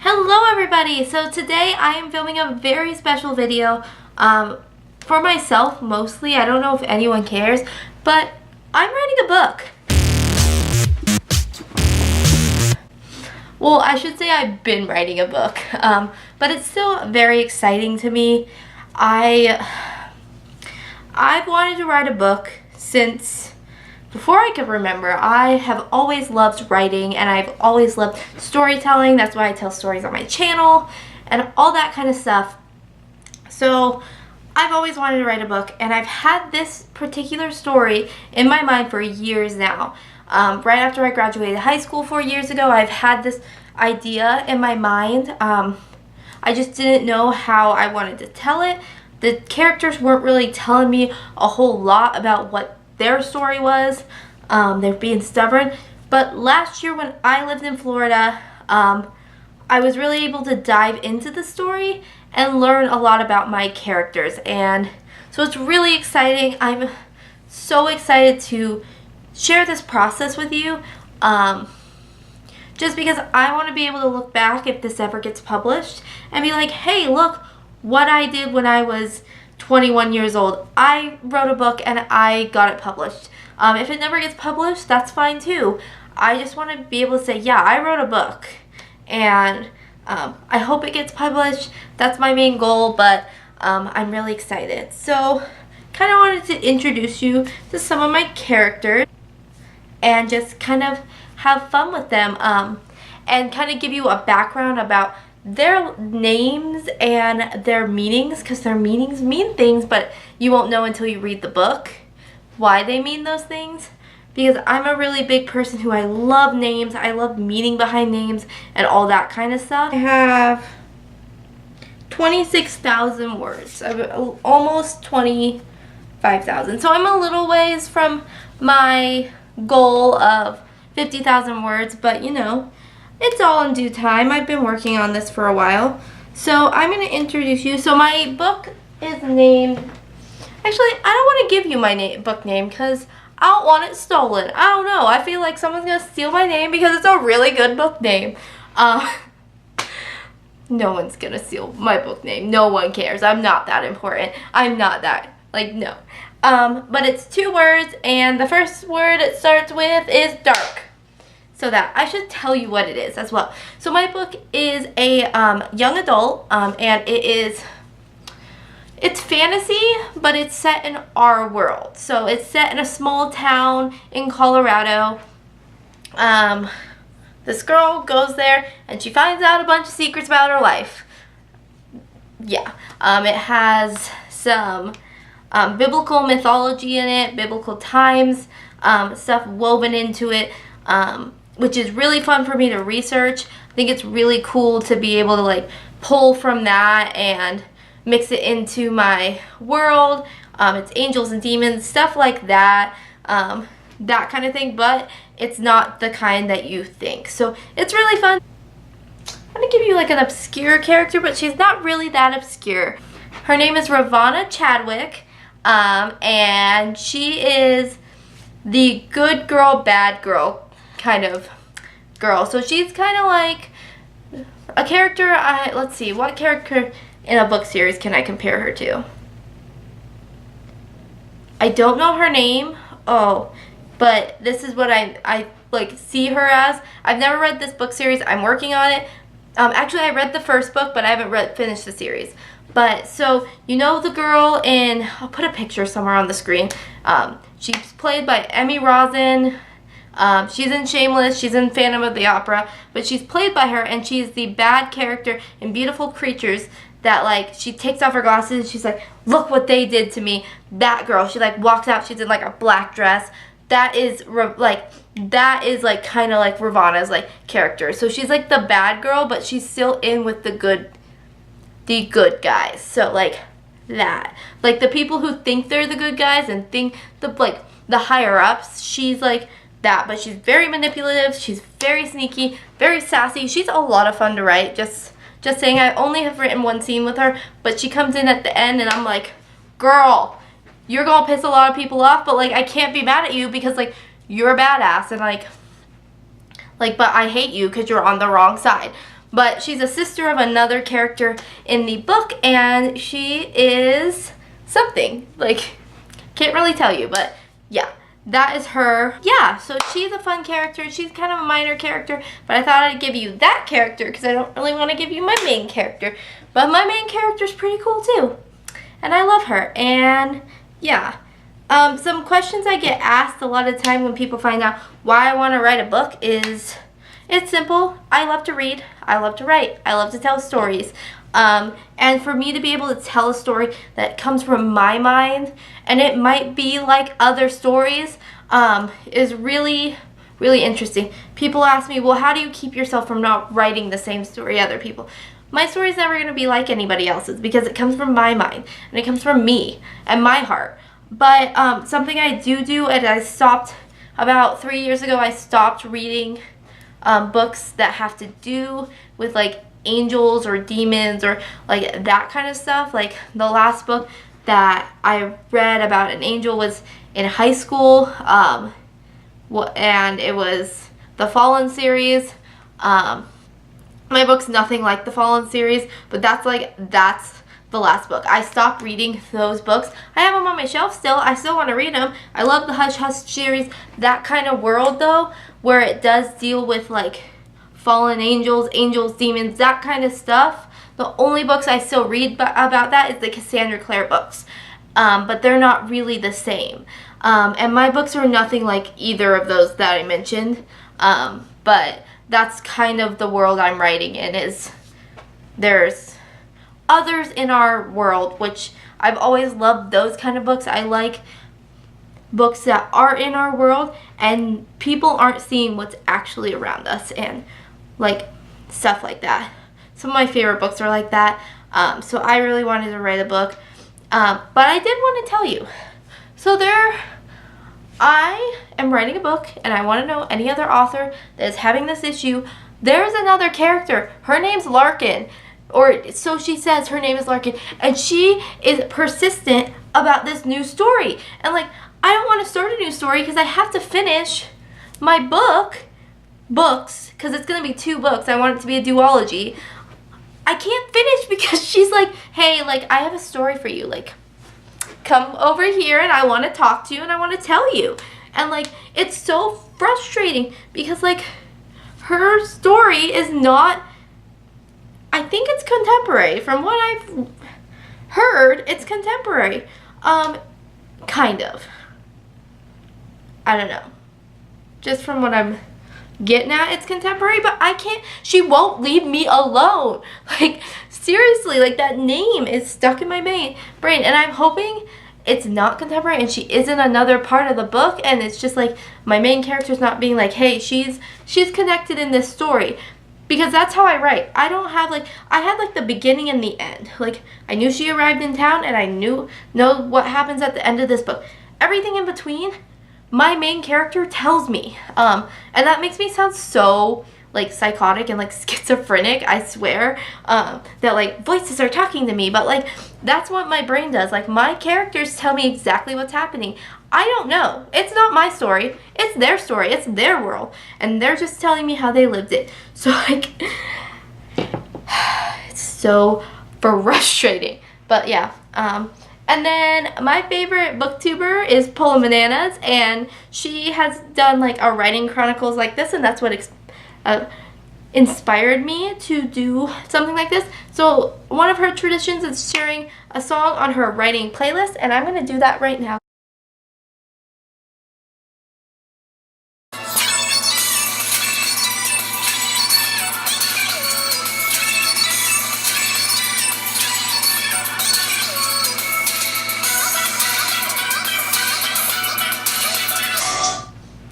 Hello everybody! So today I am filming a very special video for myself mostly. I don't know if anyone cares, but I'm writing a book. Well, I should say I've been writing a book, but it's still very exciting to me. I've wanted to write a book since before I could remember. I have always loved writing and I've always loved storytelling. That's why I tell stories on my channel and all that kind of stuff. So I've always wanted to write a book, and I've had this particular story in my mind for years now. Right after I graduated high school 4 years ago, I've had this idea in my mind. I just didn't know how I wanted to tell it. The characters weren't really telling me a whole lot about what their story was. They're being stubborn. But last year when I lived in Florida, I was really able to dive into the story and learn a lot about my characters. And so it's really exciting. I'm so excited to share this process with you. Just because I want to be able to look back if this ever gets published and be like, hey, look what I did when I was 21 years old. I wrote a book and I got it published. If it never gets published, that's fine too. I just want to be able to say, yeah, I wrote a book, and I hope it gets published. That's my main goal, but I'm really excited. So kind of wanted to introduce you to some of my characters and just kind of have fun with them, and kind of give you a background about their names and their meanings, because their meanings mean things, but you won't know until you read the book why they mean those things. Because I'm a really big person who I love names, I love meaning behind names and all that kind of stuff. I have 26,000 words, almost 25,000. So I'm a little ways from my goal of 50,000 words, but you know, it's all in due time. I've been working on this for a while. So I'm going to introduce you. So my book is named... Actually, I don't want to give you my book name because I don't want it stolen. I don't know. I feel like someone's going to steal my name because it's a really good book name. No one's going to steal my book name. No one cares. I'm not that important. I'm not that... Like, no. But it's 2 words, and the first word it starts with is dark. So that I should tell you what it is as well. So my book is a young adult, and it's fantasy, but it's set in our world. So it's set in a small town in Colorado. This girl goes there and she finds out a bunch of secrets about her life. Yeah, it has some biblical mythology in it, biblical times, stuff woven into it. Which is really fun for me to research. I think it's really cool to be able to like pull from that and mix it into my world. It's angels and demons, stuff like that, that kind of thing, but it's not the kind that you think. So it's really fun. I'm gonna give you like an obscure character, but she's not really that obscure. Her name is Romana Chadwick, and she is the good girl, bad girl kind of girl. So she's kind of like a character. Let's see, what character in a book series can I compare her to? I don't know her name. Oh, but this is what I like see her as. I've never read this book series. I'm working on it. Actually, I read the first book, but I haven't finished the series. But so you know the girl in, I'll put a picture somewhere on the screen. She's played by Emmy Rosin. She's in Shameless, she's in Phantom of the Opera, but she's played by her, and she's the bad character in Beautiful Creatures that, like, she takes off her glasses and she's like, look what they did to me. That girl, she, like, walks out, she's in, like, a black dress. That is, like, kind of like Ravana's, like, character. So she's, like, the bad girl, but she's still in with the good guys. So, like, that. Like, the people who think they're the good guys and think, the higher-ups, she's, like, that, but she's very manipulative, she's very sneaky, very sassy. She's a lot of fun to write. Just saying, I only have written 1 scene with her, but she comes in at the end and I'm like, girl, you're gonna piss a lot of people off, but like I can't be mad at you because like you're a badass, and like but I hate you because you're on the wrong side. But she's a sister of another character in the book, and she is something. Like, can't really tell you, but yeah. That is her. Yeah, so she's a fun character. She's kind of a minor character, but I thought I'd give you that character because I don't really want to give you my main character. But my main character is pretty cool too, and I love her. And yeah, some questions I get asked a lot of the time when people find out why I want to write a book is, it's simple. I love to read. I love to write. I love to tell stories. And for me to be able to tell a story that comes from my mind, and it might be like other stories, is really, really interesting. People ask me, well, how do you keep yourself from not writing the same story other people? My story is never going to be like anybody else's because it comes from my mind, and it comes from me and my heart. But something I do, and I stopped about 3 years ago, I stopped reading books that have to do with like angels or demons or like that kind of stuff. Like the last book that I read about an angel was in high school, and it was the Fallen series. My book's nothing like the Fallen series, but that's the last book. I stopped reading those books. I have them on my shelf still. I still want to read them. I love the Hush Hush series, that kind of world though, where it does deal with like fallen angels, demons, that kind of stuff. The only books I still read about that is the Cassandra Clare books, but they're not really the same. And my books are nothing like either of those that I mentioned, but that's kind of the world I'm writing in. Is there's others in our world, which I've always loved those kind of books. I like books that are in our world and people aren't seeing what's actually around us, and like stuff like that. Some of my favorite books are like that. So I really wanted to write a book, but I did want to tell you. So I am writing a book, and I want to know any other author that is having this issue. There's another character. Her name's Larkin, or so she says her name is Larkin, and she is persistent about this new story. And like, I don't want to start a new story because I have to finish my books, because it's going to be 2 books. I want it to be a duology. I can't finish because she's like, hey, like, I have a story for you. Like, come over here and I want to talk to you and I want to tell you. And like, it's so frustrating because like, her story is not, I think it's contemporary. From what I've heard, it's contemporary. Kind of. I don't know. Just from what I'm getting at, it's contemporary, but I can't, she won't leave me alone. Like, seriously, like, that name is stuck in my brain, and I'm hoping it's not contemporary and she isn't another part of the book, and it's just like my main character's not being like, hey, she's connected in this story. Because that's how I write. I don't have like, I had like the beginning and the end. Like, I knew she arrived in town and I know what happens at the end of this book. Everything in between, my main character tells me. And that makes me sound so like psychotic and like schizophrenic, I swear. That like voices are talking to me, but like that's what my brain does. Like, my characters tell me exactly what's happening. I don't know. It's not my story. It's their story. It's their world. And they're just telling me how they lived it. So, like, it's so frustrating. But, yeah. And then my favorite booktuber is Pola Bananas. And she has done, like, a writing chronicles like this. And that's what inspired me to do something like this. So, one of her traditions is sharing a song on her writing playlist. And I'm going to do that right now.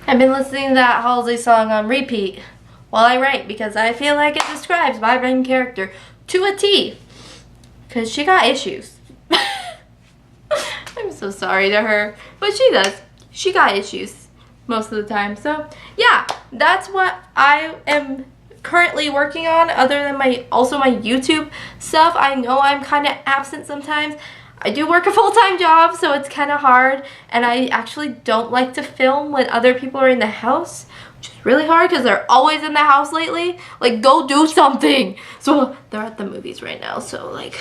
I've been listening to that Halsey song on repeat while I write because I feel like it describes my main character to a T. Because she got issues. I'm so sorry to her. But she does. She got issues most of the time. So, yeah. That's what I am currently working on, other than my YouTube stuff. I know I'm kind of absent sometimes. I do work a full-time job, so it's kind of hard, and I actually don't like to film when other people are in the house, which is really hard because they're always in the house lately. Like, go do something. So they're at the movies right now, so like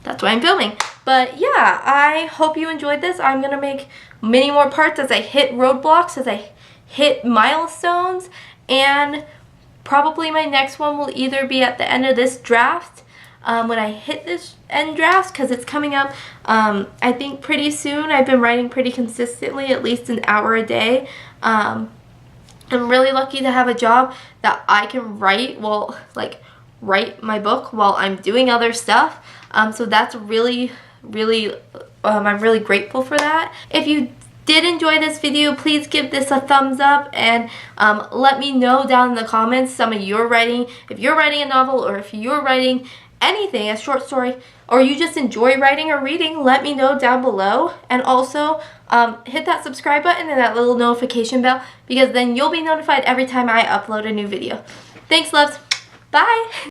that's why I'm filming. But yeah, I hope you enjoyed this. I'm gonna make many more parts as I hit roadblocks, as I hit milestones, and probably my next one will either be at the end of this draft, when I hit this end draft, because it's coming up I think pretty soon. I've been writing pretty consistently, at least an hour a day. I'm really lucky to have a job that I can write, well, like write my book while I'm doing other stuff. So that's really I'm really grateful for that. If you did enjoy this video, please give this a thumbs up, and let me know down in the comments some of your writing. If you're writing a novel, or if you're writing anything, a short story, or you just enjoy writing or reading, let me know down below. And also hit that subscribe button and that little notification bell, because then you'll be notified every time I upload a new video. Thanks, loves. Bye.